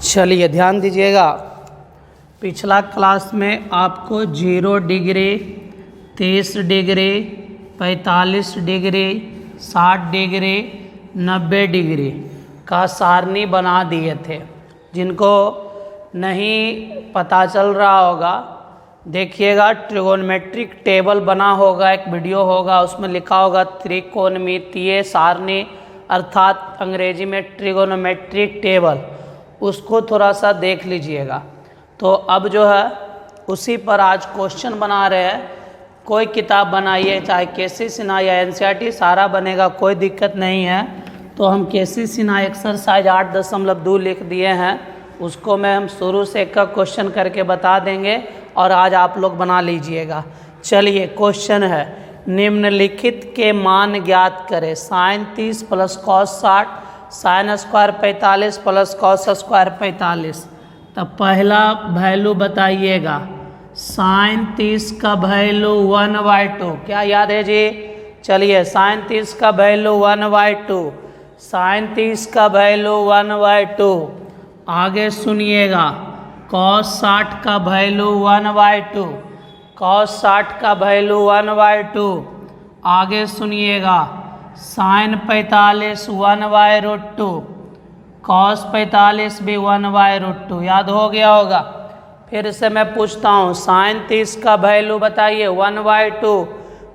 चलिए ध्यान दीजिएगा, पिछला क्लास में आपको 0 degree, 30 degree, 45 degree, 60 degree, 90 degree का सारणी बना दिए थे। जिनको नहीं पता चल रहा होगा देखिएगा, ट्रिगोनोमेट्रिक टेबल बना होगा, एक वीडियो होगा, उसमें लिखा होगा त्रिकोणमितीय सारणी, अर्थात अंग्रेजी में ट्रिगोनोमेट्रिक टेबल। उसको थोड़ा सा देख लीजिएगा। तो अब जो है उसी पर आज क्वेश्चन बना रहे हैं। कोई किताब बनाइए, चाहे केसी सिन्हा या एनसीईआरटी, सारा बनेगा, कोई दिक्कत नहीं है। तो हम केसी सिन्हा एक्सरसाइज 8.2 लिख दिए हैं, उसको मैं हम शुरू से एक का क्वेश्चन करके बता देंगे और आज आप लोग बना लीजिएगा। चलिए क्वेश्चन है, निम्नलिखित के मान ज्ञात करें। Sine 30 plus cos 60, sine square 45 plus cos square 45। तो पहला वैल्यू बताइएगा। साइन 30 का वैल्यू 1/2, क्या याद है जी? चलिए साइन 30 का वैल्यू 1/2, साइन 30 का वैल्यू 1/2। आगे सुनिएगा, कॉस 60 का वैल्यू 1/2, कॉस 60 का वैल्यू 1/2। आगे सुनिएगा, साइन 45 1/√2, कॉस 45 भी 1/√2। याद हो गया होगा। फिर से मैं पूछता हूँ, साइन 30 का वैल्यू बताइए 1/2,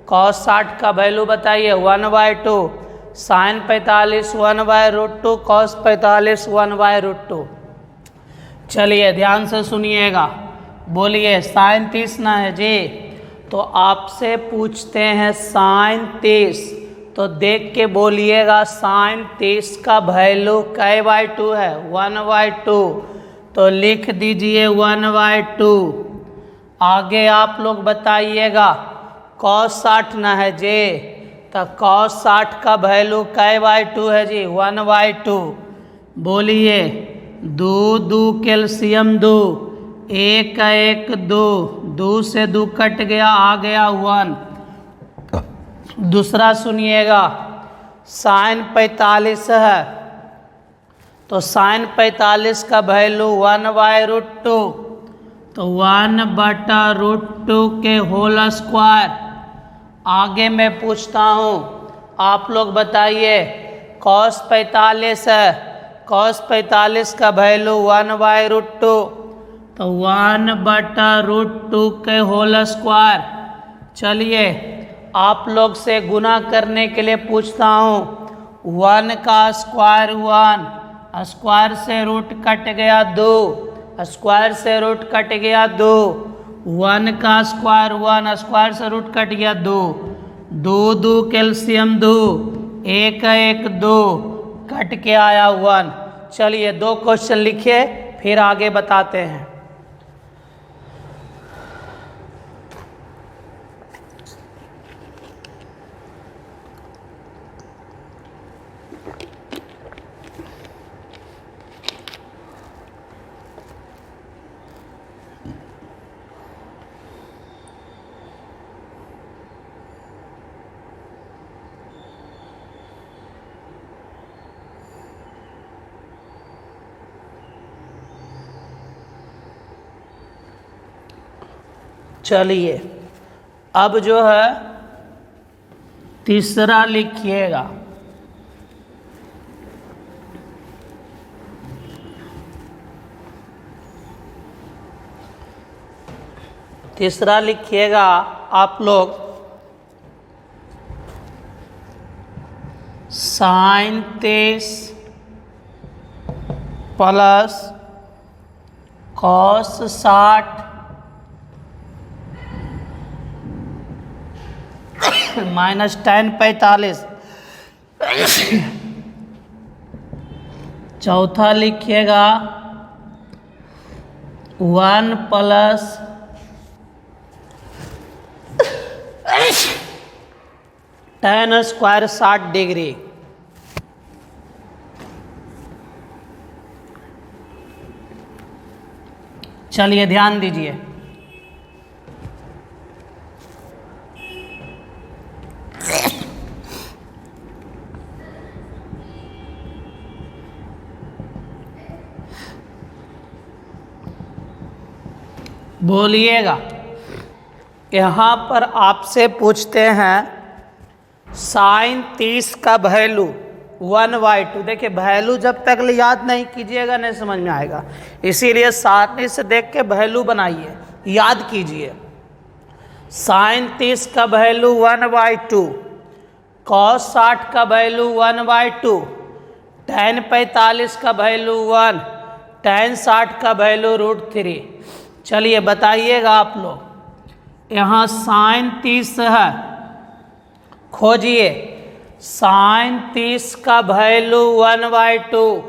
कॉस 60 का वैल्यू बताइए 1/2, साइन 45 1/√2, कॉस 45 1/√2। चलिए ध्यान से सुनिएगा, बोलिए साइन 30 ना है जी? तो आपसे पूछते हैं साइन 30, तो देख के बोलिएगा साइन 30 का वैल्यू कै/2 है? 1/2। तो लिख दीजिए 1/2। आगे आप लोग बताइएगा, कॉस 60 ना है जी? तो कॉस 60 का वैल्यू कै/2 है जी? 1/2। बोलिए 2 2 कैल्शियम 2, 1 1 2, 2 से 2 कट गया, आ गया 1। दूसरा सुनिएगा, साइन 45 है, तो साइन 45 का वैल्यू 1/√2, तो 1/√2 के होल स्क्वायर। आगे मैं पूछता हूँ, आप लोग बताइए, कॉस 45 है, कॉस 45 का वैल्यू 1/√2, तो 1/√2 के होल स्क्वायर। चलिए आप लोग से गुना करने के लिए पूछता हूँ, 1 का स्क्वायर 1, स्क्वायर से रूट कट गया 2, स्क्वायर से रूट कट गया 2, 1 का स्क्वायर 1, स्क्वायर से रूट कट गया 2, 2 2 कैल्शियम 2, 1 1 2, कट के आया 1। चलिए 2 क्वेश्चन लिखिए, फिर आगे बताते हैं। चलिए अब जो है तीसरा लिखिएगा। तीसरा लिखिएगा आप लोग, sine 30 plus cos 60 minus tan 45। चौथा लिखिएगा 1 प्लस tan स्क्वायर 60 डिग्री। चलिए ध्यान दीजिए, बोलिएगा। यहाँ पर आपसे पूछते हैं साइन 30 का वैल्यू 1/2। देखिए वैल्यू जब तक याद नहीं कीजिएगा नहीं समझ में आएगा, इसीलिए सारणी से देख के वैल्यू बनाइए, याद कीजिए। साइन 30 का वैल्यू 1/2, कॉस 60 का वैल्यू 1/2, tan 45 का वैल्यू 1, tan 60 का वैल्यू √3। चलिए बताइएगा आप लोग। यहाँ साइन 30 है, खोजिए साइन 30 का वैल्यू 1/2,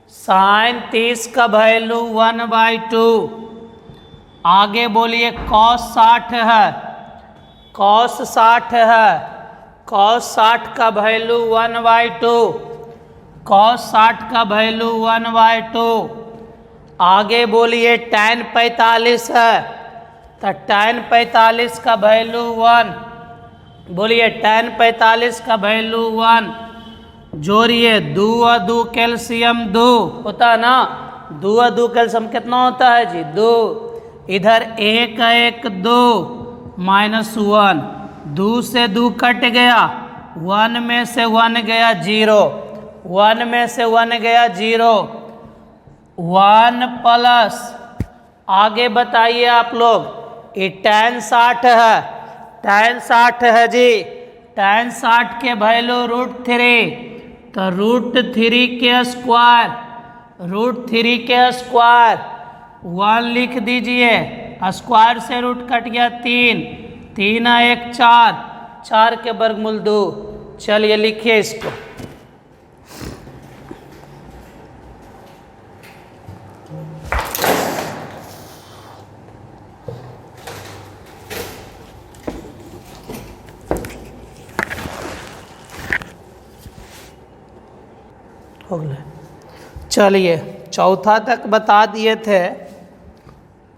साइन 30 का वैल्यू 1/2। आगे बोलिए कॉस 60 है, कॉस 60 है, कॉस 60 का वैल्यू 1/2, कॉस 60 का वैल्यू 1/2। आगे बोलिए tan 45 है, तो tan 45 का वैल्यू 1, बोलिए tan 45 का वैल्यू 1। जोड़िए 2 और 2 कैल्शियम 2 होता है ना, 2 और 2 कैल्शियम कितना होता है जी 2। इधर 1 1 2 -1, 2 से 2 कट गया, 1 में से 1 गया 0, 1 में से 1 गया 0, 1 प्लस। आगे बताइए आप लोग, ये tan 60 है, tan 60 है जी, tan 60 के वैल्यू √3, तो √3 के स्क्वायर, √3 के स्क्वायर 1 लिख दीजिए, स्क्वायर से रूट कट गया 3, 3 1 4, 4 के वर्गमूल 2। चलिए लिखिए इसको। हो गया। चलिए चौथा तक बता दिए थे,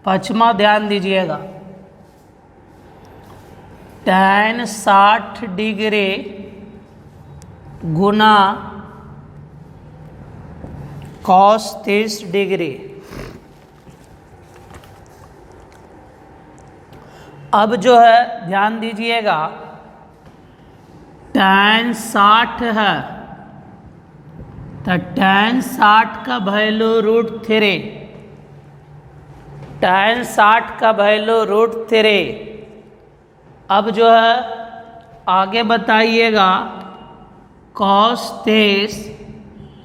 पांचवा ध्यान दीजिएगा। tan 60 डिग्री गुना cos 30 डिग्री। अब जो है ध्यान दीजिएगा, tan 60 है, तो tan 60 का वैल्यू √3, tan 60 का वैल्यू √3। अब जो है आगे बताइएगा cos 30,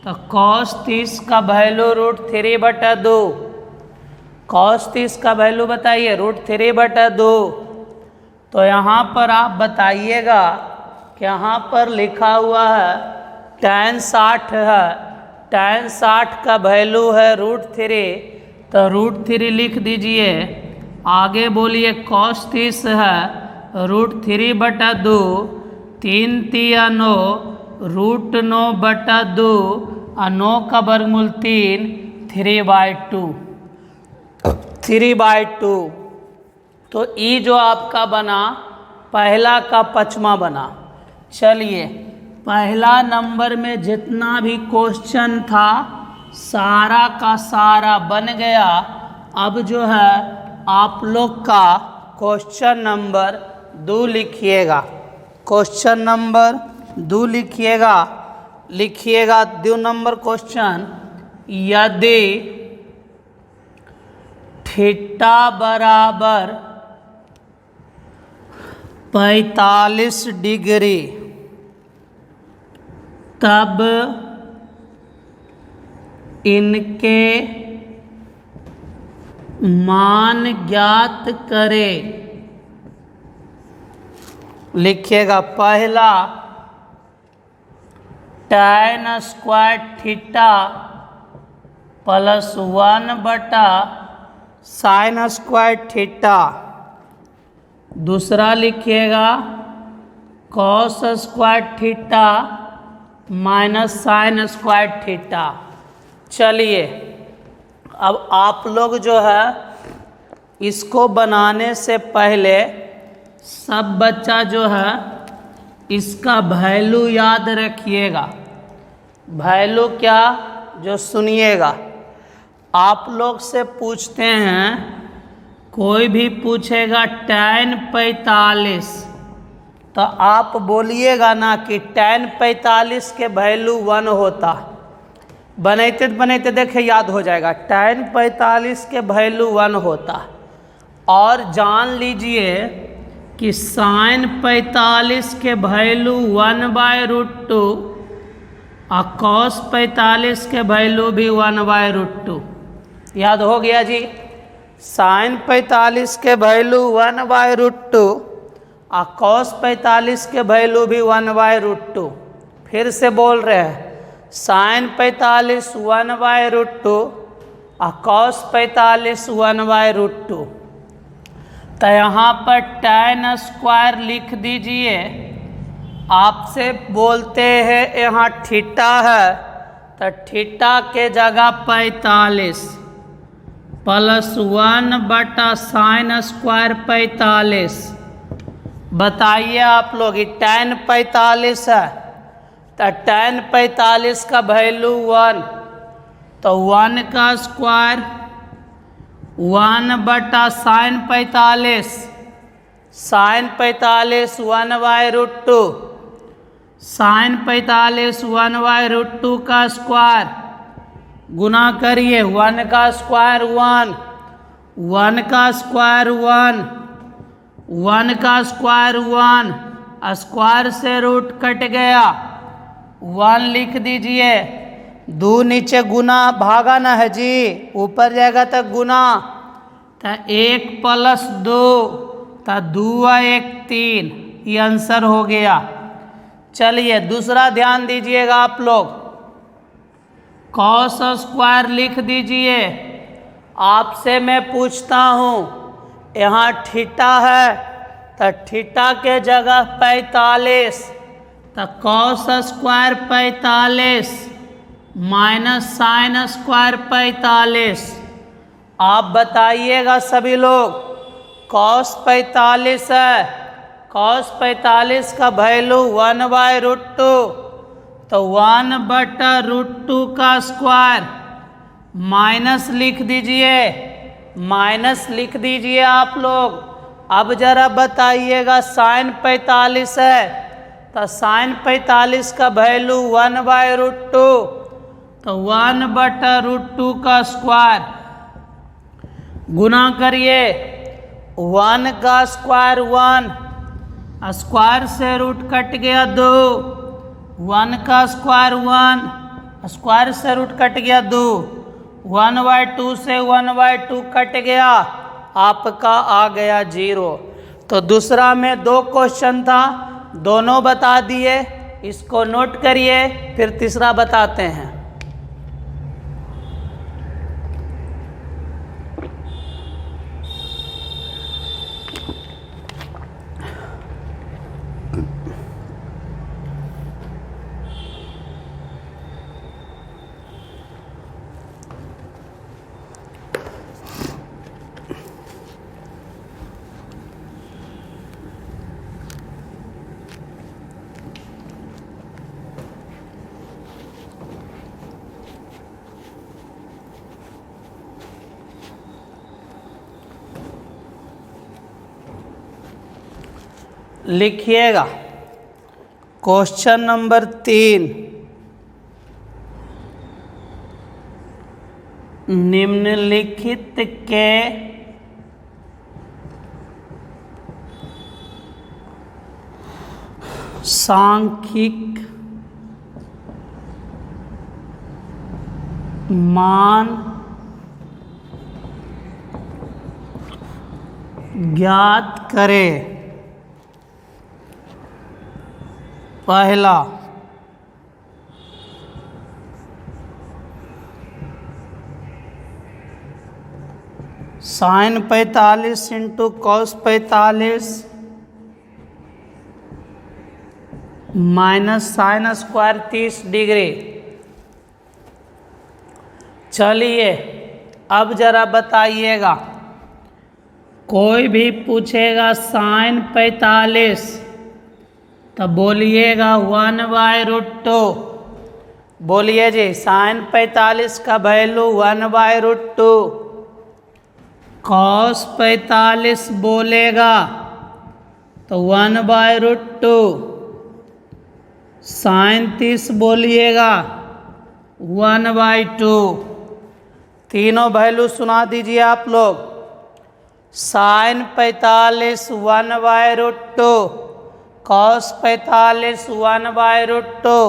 तो cos 30 का वैल्यू √3/2, cos 30 का वैल्यू बताइए √3/2। तो यहाँ पर आप बताइएगा कि यहाँ पर लिखा हुआ है tan 60 है, tan 60 का वैल्यू है √3, तो √3 लिख दीजिए। आगे बोलिए cos 30 है √3/2, 3 3 9, √9/2, और 9 का वर्गमूल 3, 3/2, 3/2। तो ये जो आपका बना पहला का पांचवा बना। चलिए पहला नंबर में जितना भी क्वेश्चन था सारा का सारा बन गया। अब जो है आप लोग का क्वेश्चन नंबर 2 लिखिएगा, क्वेश्चन नंबर 2 लिखिएगा। लिखिएगा 2 नंबर क्वेश्चन, यदि थीटा बराबर 45 डिग्री तब इनके मान ज्ञात करें। लिखिएगा पहला tan square theta +1/sin square theta. दूसरा लिखिएगा cos square theta -sin square theta. चलिए अब आप लोग जो है इसको बनाने से पहले सब बच्चा जो है इसका वैल्यू याद रखिएगा। वैल्यू क्या, जो सुनिएगा। आप लोग से पूछते हैं कोई भी पूछेगा tan 45, तो आप बोलिएगा ना कि tan 45 के वैल्यू 1 होता। बनाते बनाते देखे याद हो जाएगा। tan 45 के वैल्यू 1 होता। और जान लीजिए कि sin 45 के वैल्यू 1/√2 और cos 45 के वैल्यू भी 1/√2। याद हो गया जी। sin 45 के वैल्यू 1/√2 और cos 45 के वैल्यू भी 1/√2। फिर से बोल रहे हैं, sin 45 1/√2 और cos 45 1/√2। तो यहाँ पर tan स्क्वायर लिख दीजिए। आपसे बोलते हैं यहाँ थीटा है, तो थीटा के जगह 45 प्लस 1/sin स्क्वायर 45। बताइए आप लोग, ये tan 45 है, तो tan 45 का वैल्यू 1, तो 1 का स्क्वायर 1/sin 45, sin 45 1/√2, sin 45 1/√2 का स्क्वायर गुना करिए 1 का स्क्वायर 1, 1 का स्क्वायर 1, 1 का स्क्वायर 1, स्क्वायर से रूट कट गया, 1 लिख दीजिए। 2 नीचे गुना भागा ना है जी, ऊपर जाएगा तो गुना, तो 1 + 2, तो 2 और 1 3, ये आंसर हो गया। चलिए दूसरा ध्यान दीजिएगा आप लोग। cos स्क्वायर लिख दीजिए। आपसे मैं पूछता हूँ, यहाँ थीटा है, तो थीटा के जगह 45, तो cos square 45 minus sin square 45। आप बताइएगा सभी लोग, cos 45 है, cos 45 का वैल्यू 1/√2, तो 1/√2 का स्क्वायर माइनस लिख दीजिए, माइनस लिख दीजिए आप लोग। अब जरा बताइएगा sin 45 है, तो sin 45 का वैल्यू 1/√2, तो 1/√2 का स्क्वायर गुना करिए, 1 का स्क्वायर 1, स्क्वायर से रूट कट गया 2, 1 का स्क्वायर 1, स्क्वायर से रूट कट गया 2, 1/2 से 1/2 कट गया, आपका आ गया 0। तो दूसरा में 2 क्वेश्चन था, दोनों बता दिए, इसको नोट करिए, फिर तीसरा बताते हैं। लिखिएगा क्वेश्चन नंबर 3, निम्नलिखित के सांख्यिक मान ज्ञात करें। पहला, sin 45 into cos 45 minus sin square 30 degree. चलिए अब जरा बताइएगा, कोई भी पूछेगा sin 45, तो बोलिएगा 1/√2। बोलिए जी, sin 45 का वैल्यू 1/√2। कॉस 45 बोलेगा तो 1/√2, साइन 30 बोलिएगा 1/2। तीनों वैल्यू सुना दीजिए आप लोग। Sine 45 1/√2, cos 45 1/√2,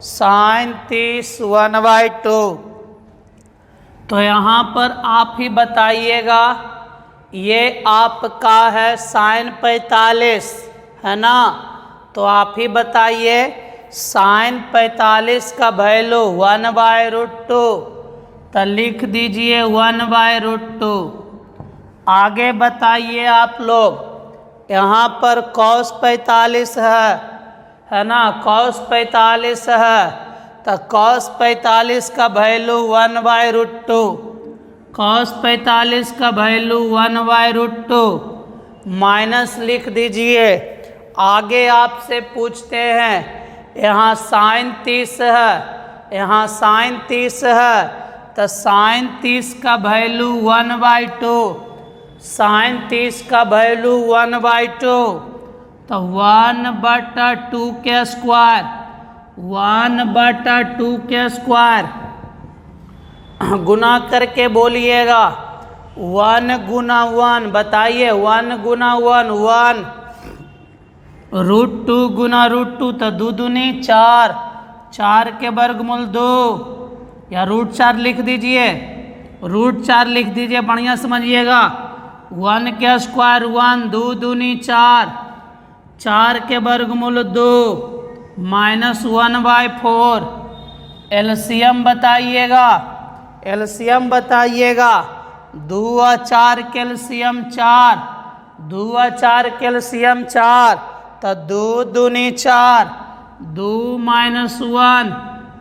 sine 30 1/2। तो यहाँ पर आप ही बताइएगा, ये आपका है साइन 45 है ना, तो आप ही बताइए साइन 45 का वैल्यू 1/√2, तो लिख दीजिए 1/√2। आगे बताइए आप लोग, यहाँ पर कॉस 45 है ना, कॉस 45 है, तो कॉस 45 का वैल्यू 1/√2, कॉस 45 का वैल्यू 1/√2 माइनस लिख दीजिए। आगे आपसे पूछते हैं, यहाँ साइन 30 है, यहाँ साइन 30 है, तो साइन 30 का वैल्यू 1/2, साइन 30 का वैल्यू 1/2, तो 1/2 के स्क्वायर, 1/2 के स्क्वायर गुना करके बोलिएगा 1 गुना 1, बताइए 1 गुना 1 1, √2 गुना √2 तो 2 दूनी 4, 4 के वर्गमूल 2, या √4 लिख दीजिए, √4 लिख दीजिए, बढ़िया समझिएगा। 1 के स्क्वायर 1, 2 दूनी 4, 4 के वर्गमूल 2, -1/4। एलसीएम बताइएगा, एलसीएम बताइएगा। 2 और 4 कैल्शियम 4, 2 और 4 कैल्शियम 4, तो 2 दूनी 4, 2 -1,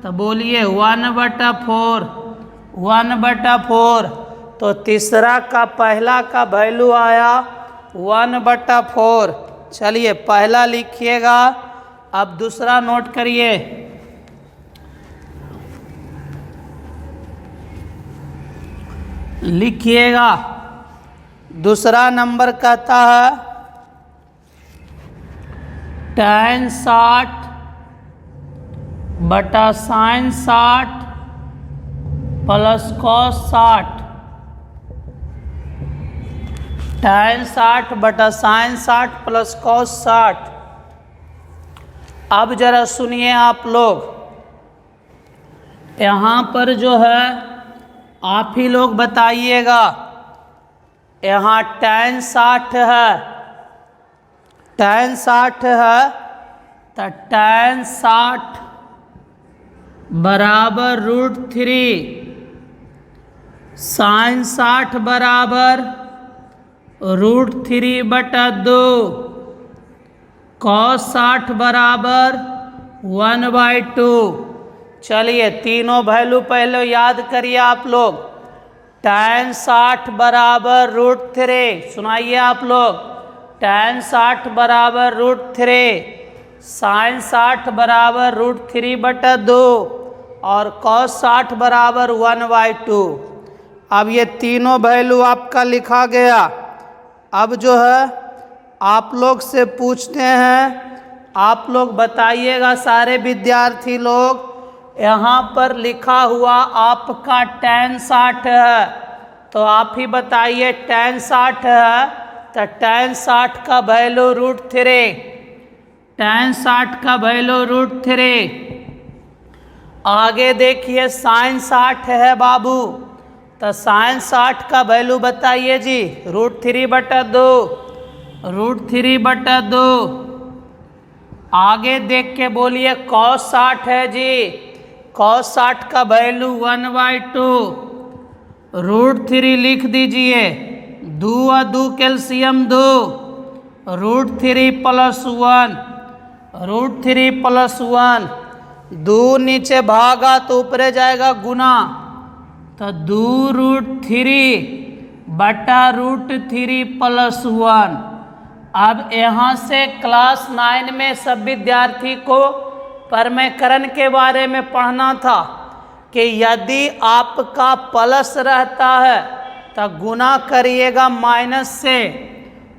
तो बोलिए 1/4, 1/4। तो तीसरा का पहला का वैल्यू आया 1/4। चलिए पहला लिखिएगा, अब दूसरा नोट करिए। लिखिएगा, दूसरा नंबर कहता है tan 60 बटा साइन 60 प्लस कॉस 60, tan 60 बटा साइन 60 प्लस कॉस 60। अब जरा सुनिए आप लोग, यहाँ पर जो है आप ही लोग बताइएगा, यहाँ tan 60 है, tan 60 है, तो tan 60 बराबर √3, साइन 60 बराबर √3/2, कॉस 60 बराबर 1/2। चलिए तीनों वैल्यू पहले याद करिए आप लोग। tan 60 बराबर √3, सुनाइए आप लोग, tan 60 बराबर √3, साइन 60 बराबर √3/2 और cos 60 बराबर 1/2। अब ये तीनों वैल्यू आपका लिखा गया। अब जो है आप लोग से पूछते हैं, आप लोग बताइएगा सारे विद्यार्थी लोग, यहाँ पर लिखा हुआ आपका tan 60 है, तो आप ही बताइए tan 60 है, तो tan 60 का वैल्यू √3, tan 60 का वैल्यू √3। आगे देखिए साइन 60 है बाबू, तो साइन 60 का वैल्यू बताइए जी, √3/2, √3/2। आगे देख के बोलिए cos 60 है जी, cos 60 का वैल्यू 1/2, √3 लिख दीजिए, 2 और 2 कैल्शियम 2, √3 + 1, √3 + 1, 2 नीचे भागा तो ऊपरे जाएगा गुना, तो 2√3 बटा √3 + 1। अब यहाँ से क्लास 9 में सब विद्यार्थी को परमेकरण के बारे में पढ़ना था कि यदि आपका प्लस रहता है तो गुना करिएगा माइनस से,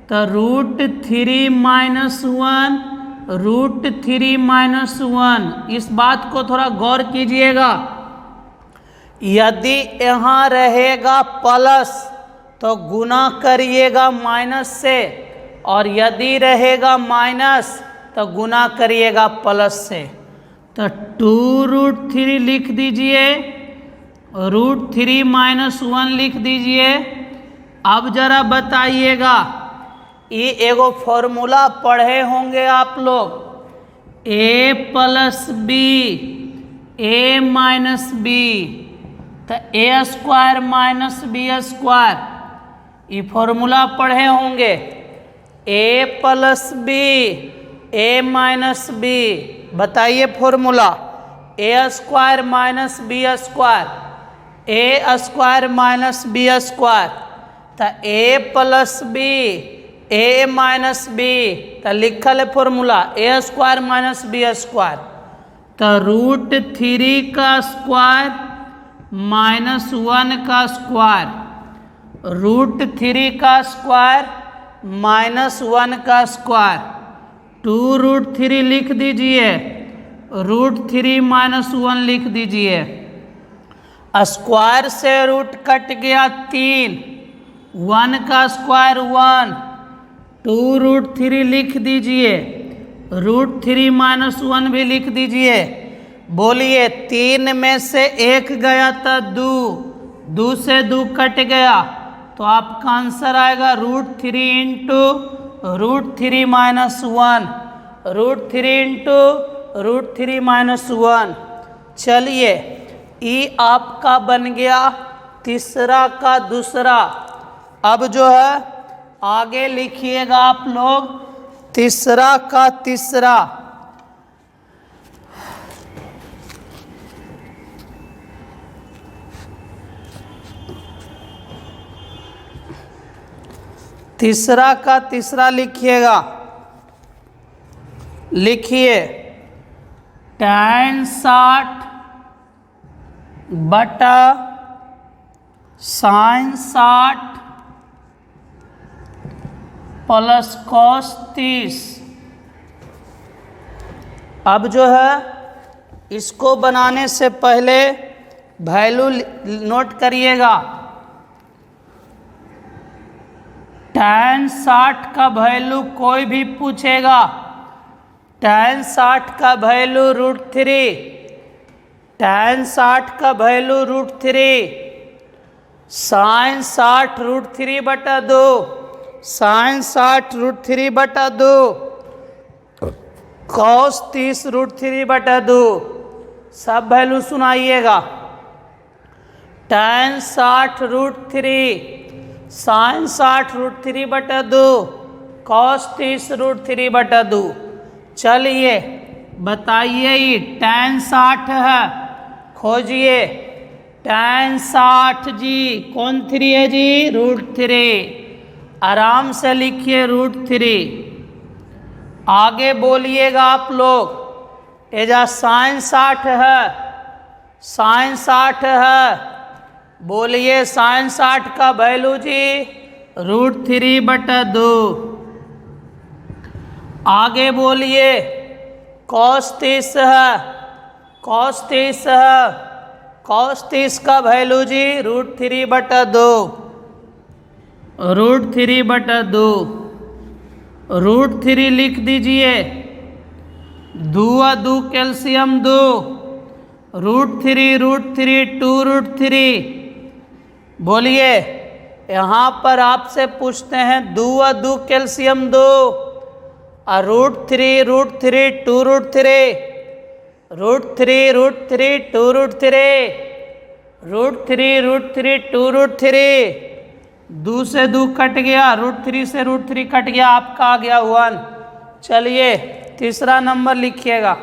तो √3 - 1, √3 - 1। इस बात को थोड़ा गौर कीजिएगा। यदि यहाँ रहेगा प्लस तो गुना करिएगा माइनस से, और यदि रहेगा माइनस तो गुना करिएगा प्लस से। तो 2√3 लिख दीजिए, √3 - 1 लिख दीजिए। अब जरा बताइएगा, ये एगो फॉर्मूला पढ़े होंगे आप लोग, a + b, a - b, तो a² - b²। ये फॉर्मूला पढ़े होंगे, a + b, a - b। बताइए formula, a² - b², a² - b²। तो a + b, a - b, तो लिखल है फॉर्मूला a² - b²। तो √3 का स्क्वायर -1 का स्क्वायर, √3 का स्क्वायर -1 का स्क्वायर। 2√3 लिख दीजिए, √3 - 1 लिख दीजिए। स्क्वायर से रूट कट गया 3, 1 का स्क्वायर 1, 2√3 लिख दीजिए, √3 - 1 भी लिख दीजिए। बोलिए 3 में से 1 गया तो 2, 2 से 2 कट गया, तो आपका आंसर आएगा √3 × √3 - 1, √3 × √3 - 1। चलिए, ये आपका बन गया तीसरा का दूसरा। अब जो है आगे लिखिएगा आप लोग तीसरा का तीसरा। तीसरा का तीसरा लिखिएगा, लिखिए tan 60 बटा sin 60 प्लस cos 30। अब जो है इसको बनाने से पहले वैल्यू नोट करिएगा। tan 60 का वैल्यू कोई भी पूछेगा, tan 60 का वैल्यू √3, tan 60 का वैल्यू √3, sin 60 √3/2, sin 60 √3/2, cos 30 √3/2। सब वैल्यू सुनाइएगा। tan 60 √3, sin 60 √3/2, cos 30 √3/2। चलिए बताइए, ये tan 60 है, खोजिए tan 60 जी। कौन 3 है जी? √3। आराम से लिखिए √3। आगे बोलिएगा आप लोग, एजा sin 60 है, sin 60 है। बोलिए sin 60 का वैल्यू जी √3/2। आगे बोलिए cos 30 है, cos 30 है, cos 30 का वैल्यू जी √3/2, √3/2। √3 लिख दीजिए, 2 × 2 कैल्शियम 2, √3 √3 2√3। बोलिए, यहाँ पर आपसे पूछते हैं 2 × 2 कैल्शियम 2, और √3 √3 2√3, √3 √3 2√3, √3 √3 2√3। 2 से 2 कट गया, √3 से √3 कट गया, आपका आ गया 1। चलिए तीसरा नंबर लिखिएगा।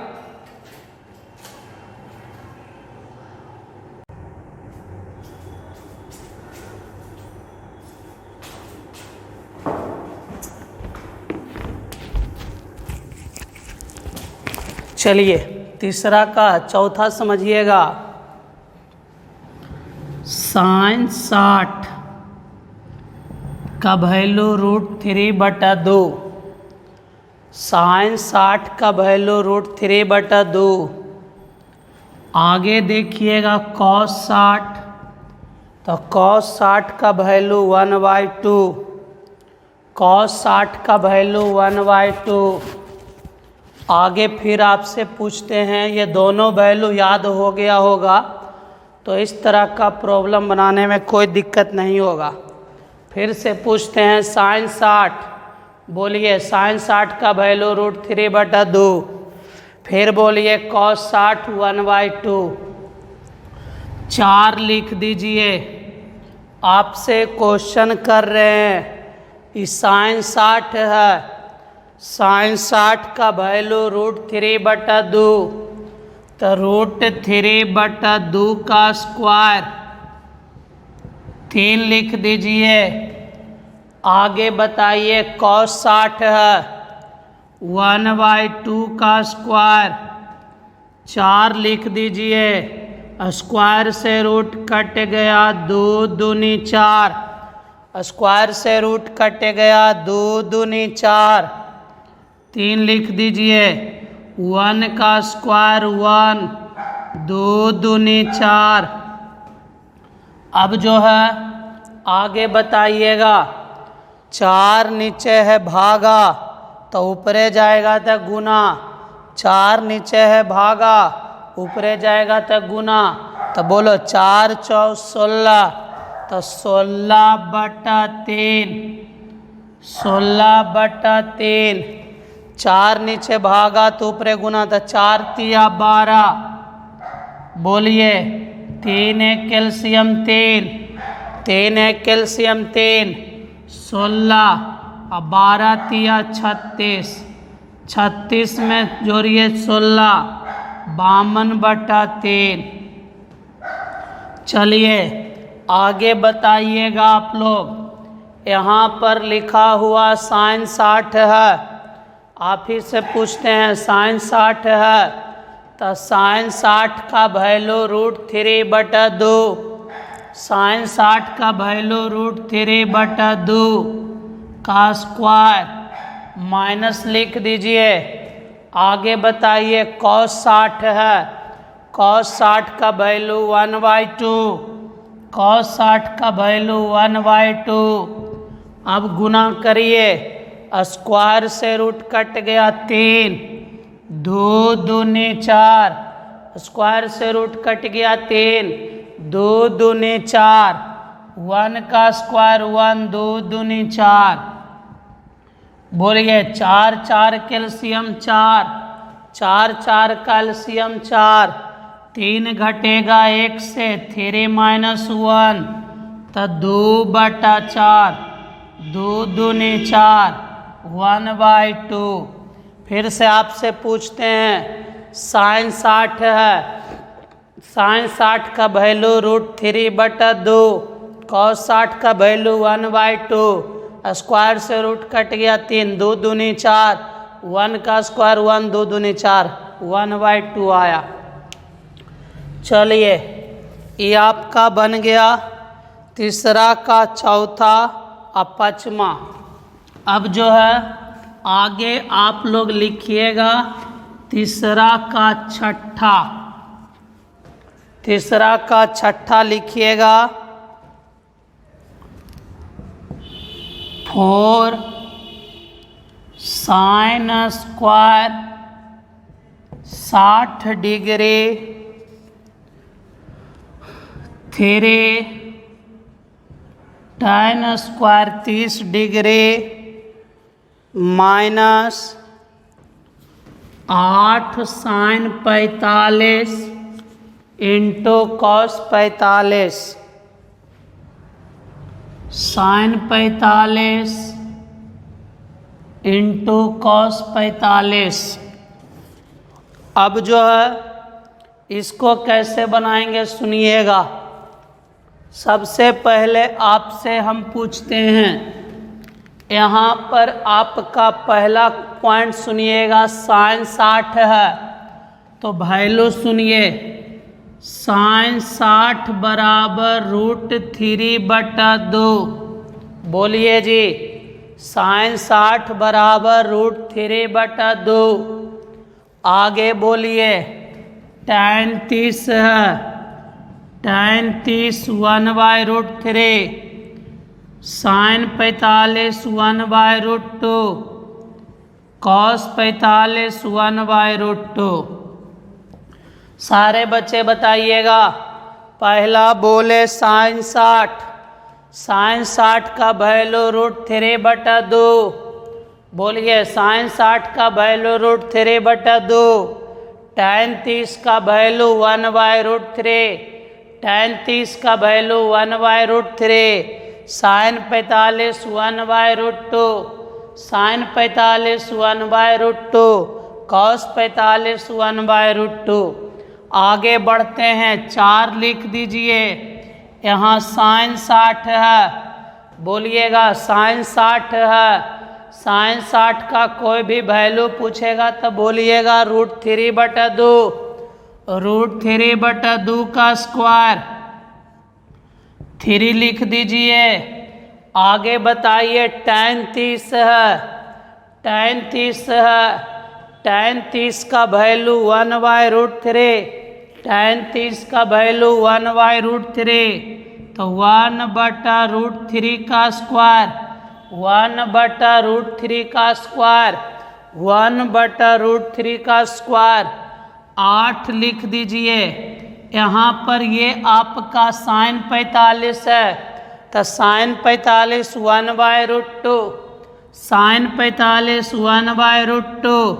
चलिए तीसरा का चौथा समझिएगा। sin 60 का वैल्यू √3/2, साइन 60 का वैल्यू √3/2। आगे देखिएगा कॉस 60, तो कॉस 60 का वैल्यू 1/2, कॉस 60 का वैल्यू 1/2। आगे फिर आपसे पूछते हैं, ये दोनों वैल्यू याद हो गया होगा तो इस तरह का प्रॉब्लम बनाने में कोई दिक्कत नहीं होगा। फिर से पूछते हैं साइन 60, बोलिए साइन 60 का वैल्यू √3/2। फिर बोलिए कॉस 60 1/2। 4 लिख दीजिए। आपसे क्वेश्चन कर रहे हैं, ये साइन 60 है, साइन 60 का वैल्यू √3/2, तो √3/2 का स्क्वायर 3 लिख दीजिए। आगे बताइए कॉस 60 है, 1/2 का स्क्वायर 4 लिख दीजिए। स्क्वायर से रूट कट गया, 2 दूनी 4, स्क्वायर से रूट कट गया, 2 दूनी 4, 3 लिख दीजिए। 1 का स्क्वायर 1, 2 दूनी 4। अब जो है आगे बताइएगा, 4 नीचे है भागा तो ऊपरे जाएगा तो गुना, 4 नीचे है भागा ऊपरे जाएगा तो गुना, तो बोलो 4 चौ 16, तो 16/3, 16/3। 4 नीचे भागा तो ऊपरे गुना, तो 4 तिया 12। बोलिए 3 है कैल्शियम 3, 3 है कैल्शियम 3, 16 और 12 तिया 36, 36 में जोड़िए 16, 52/3। चलिए आगे बताइएगा आप लोग। यहाँ पर लिखा हुआ साइन 60 है, आप ही से पूछते हैं साइन 60 है, तो साइन 60 का वैल्यू √3/2, साइन 60 का वैल्यू √3/2 का स्क्वायर माइनस लिख दीजिए। आगे बताइए कॉस 60 है, कॉस 60 का वैल्यू 1/2, कॉस 60 का वैल्यू 1/2। अब गुना करिए, स्क्वायर से रूट कट गया 3, 2 दूनी 4, स्क्वायर से रूट कट गया 3, 2 दूनी 4, 1 का स्क्वायर 1, 2 दूनी 4। बोलिए 4 4 कैल्शियम 4, 4 4 कैल्शियम 4, 3 घटेगा 1 से, 3 - 1, तो 2/4, 2 दूनी 4, 1/2। फिर से आपसे पूछते हैं साइन 60 है, साइन 60 का वैल्यू √3/2, कॉस 60 का वैल्यू 1/2, स्क्वायर से रूट कट गया 3, 2 दूनी 4, 1 का स्क्वायर 1, 2 दूनी 4, 1/2 आया। चलिए ये आपका बन गया तीसरा का चौथा और पांचवा। अब जो है आगे आप लोग लिखिएगा तीसरा का छठा, तीसरा का छठा लिखिएगा। 4 sine square 60 degree 3 tan square 30 degree minus 8 sine 45 into cos 45, sine 45 into cos 45। अब जो है इसको कैसे बनाएंगे सुनिएगा। सबसे पहले आपसे हम पूछते हैं, यहाँ पर आपका पहला पॉइंट सुनिएगा, साइन 60 है तो वैल्यू सुनिए, साइन 60 बराबर √3/2, बोलिए जी। साइन 60 बराबर √3/2। आगे बोलिए। tan 30 है, tan 30 1/√3। साइन 45 1/√2। कॉस 45 1/√2। सारे बच्चे बताइएगा। पहला बोले साइन 60। साइन 60 का वैल्यू √3/2। बोलिए साइन 60 का वैल्यू √3/2। tan 30 का वैल्यू 1/√3। tan 30 का वैल्यू 1/√3। साइन 45 1/√2। साइन 45 1/√2। कॉस 45 1/√2। आगे बढ़ते हैं, 4 लिख दीजिए। यहाँ साइन 60 है, बोलिएगा साइन 60 है। साइन 60 का कोई भी वैल्यू पूछेगा तो बोलिएगा √3/2। √3/2 का स्क्वायर 3 लिख दीजिए। आगे बताइए tan 30 है। tan 30 है, tan 30 का वैल्यू 1/√3। tan 30 का वैल्यू 1/√3, तो 1/√3 का स्क्वायर 1/√3 का स्क्वायर 1/√3 का स्क्वायर 8 लिख दीजिए। यहाँ पर ये आपका साइन 45 है, तो साइन 45 1/√2। साइन 45 1/√2।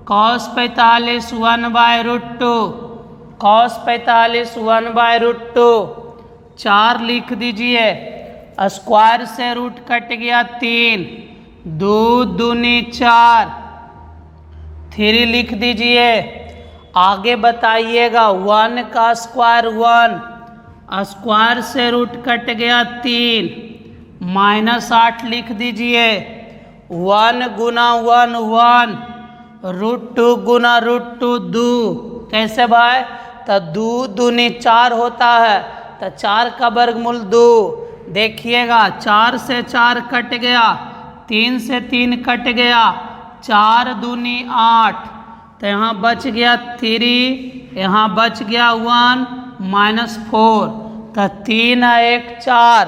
कॉस 45 1/√2। कॉस 45 1/√2। 4 लिख दीजिए। स्क्वायर से रूट कट गया 3। 2 दूनी 4। 3 लिख दीजिए। आगे बताइएगा 1 का स्क्वायर 1। स्क्वायर से रूट कट गया 3। -8 लिख दीजिए। 1 गुना 1 1। √2 गुना √2 2। कैसे भाई? तो 2 दूनी 4 होता है, तो 4 का वर्गमूल 2। देखिएगा 4 से 4 कट गया, 3 से 3 कट गया, 4 दूनी 8, तो यहाँ बच गया 3, यहाँ बच गया 1 -4, तो 3 1 4,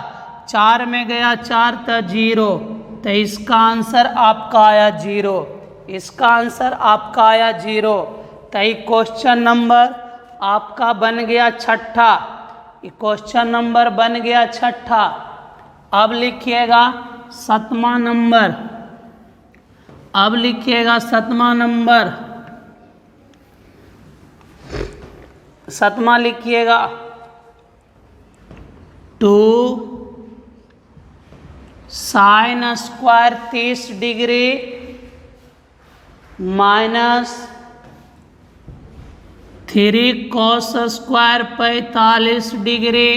4 में गया 4 तो 0, तो इसका आंसर आपका आया 0। इसका आंसर आपका आया 0। तो ये क्वेश्चन नंबर आपका बन गया 6ठा। क्वेश्चन नंबर बन गया 6ठा। अब लिखिएगा 7वां नंबर। अब लिखिएगा 7वां नंबर। 7वां लिखिएगा 2 sine square 30 degree -3 cos square 45 degree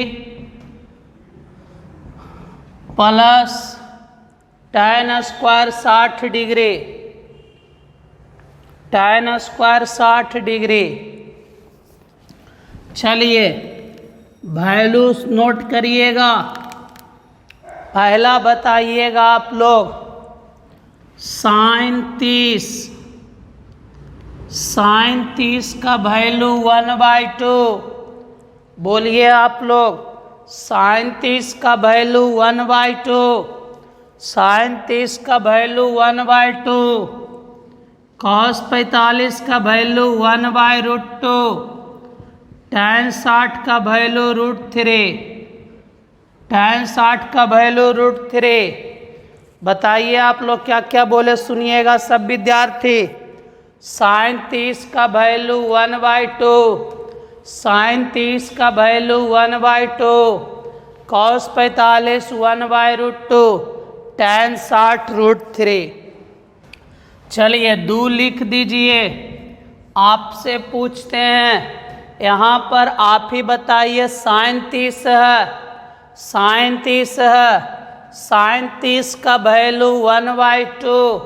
plus tan square 60 degree. tan square 60 degree. चलिए वैल्यूज नोट करिएगा। पहला बताइएगा आप लोग साइन 30। साइन 30 का वैल्यू 1/2। बोलिए आप लोग साइन 30 का वैल्यू 1/2। साइन 30 का वैल्यू 1/2। कॉस 45 का वैल्यू 1/√2। tan 60 का वैल्यू √3। tan 60 का वैल्यू √3। बताइए आप लोग क्या क्या बोले, सुनिएगा सब विद्यार्थी। साइन 30 का वैल्यू 1/2। साइन 30 का वैल्यू 1/2। कॉस 45 1/√2। tan 60 √3। चलिए 2 लिख दीजिए। आपसे पूछते हैं, यहाँ पर आप ही बताइए साइन 30 है। साइन 30 है, साइन 30 का वैल्यू 1/2,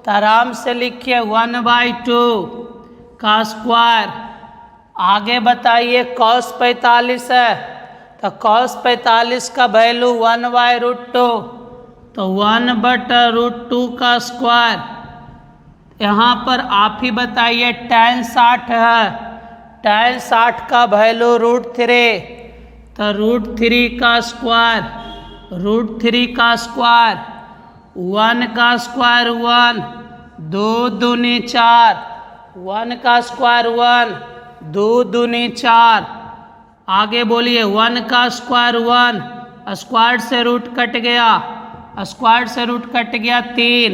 तो आराम से लिखिए 1/2 का स्क्वायर। आगे बताइए कॉस 45 है, तो कॉस 45 का वैल्यू 1/√2। तो 1/√2 का स्क्वायर। यहाँ पर आप ही बताइए tan 60 है, tan 60 का वैल्यू √3, तो √3 का स्क्वायर, √3 का स्क्वायर, 1 का स्क्वायर 1, 2 दूनी 4, 1 का स्क्वायर 1, 2 दूनी 4। आगे बोलिए 1 का स्क्वायर 1, स्क्वायर से रूट कट गया, स्क्वायर से रूट कट गया 3,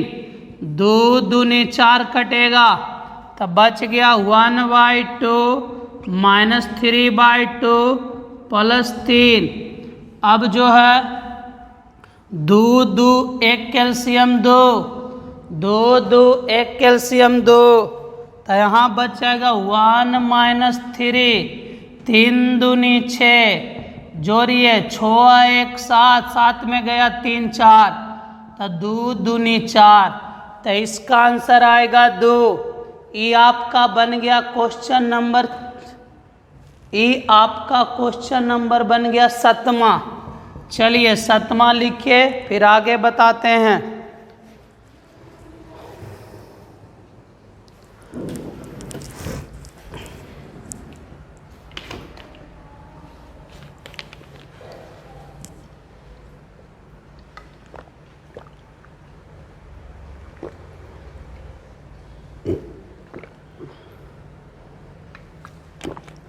2 दूनी 4 कटेगा, तब बच गया 1/2 -3/2 +3। अब जो है 2 2 1 कैल्शियम 2, 2 2 1 कैल्शियम 2, तो यहाँ बच जाएगा 1 - 3, 3 दूनी 6, जोड़िए 6 1 7, 7 में गया 3 4, तो 2 दूनी 4, तो इसका आंसर आएगा 2। ये आपका बन गया क्वेश्चन नंबर, ये आपका क्वेश्चन नंबर बन गया 7वां। चलिए 7वां लिखिए, फिर आगे बताते हैं।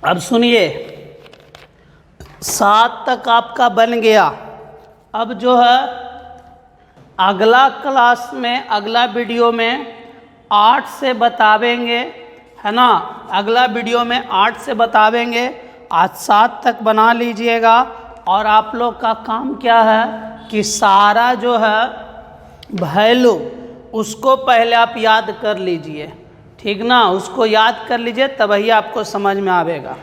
अब सुनिए 7 तक आपका बन गया। अब जो है अगला क्लास में, अगला वीडियो में 8 से बतावेंगे, है ना। अगला वीडियो में 8 से बतावेंगे, आज 7 तक बना लीजिएगा। और आप लोग का काम क्या है कि सारा जो है वैल्यू उसको पहले आप याद कर लीजिए, ठीक ना। उसको याद कर लीजिए, तभी आपको समझ में आवेगा।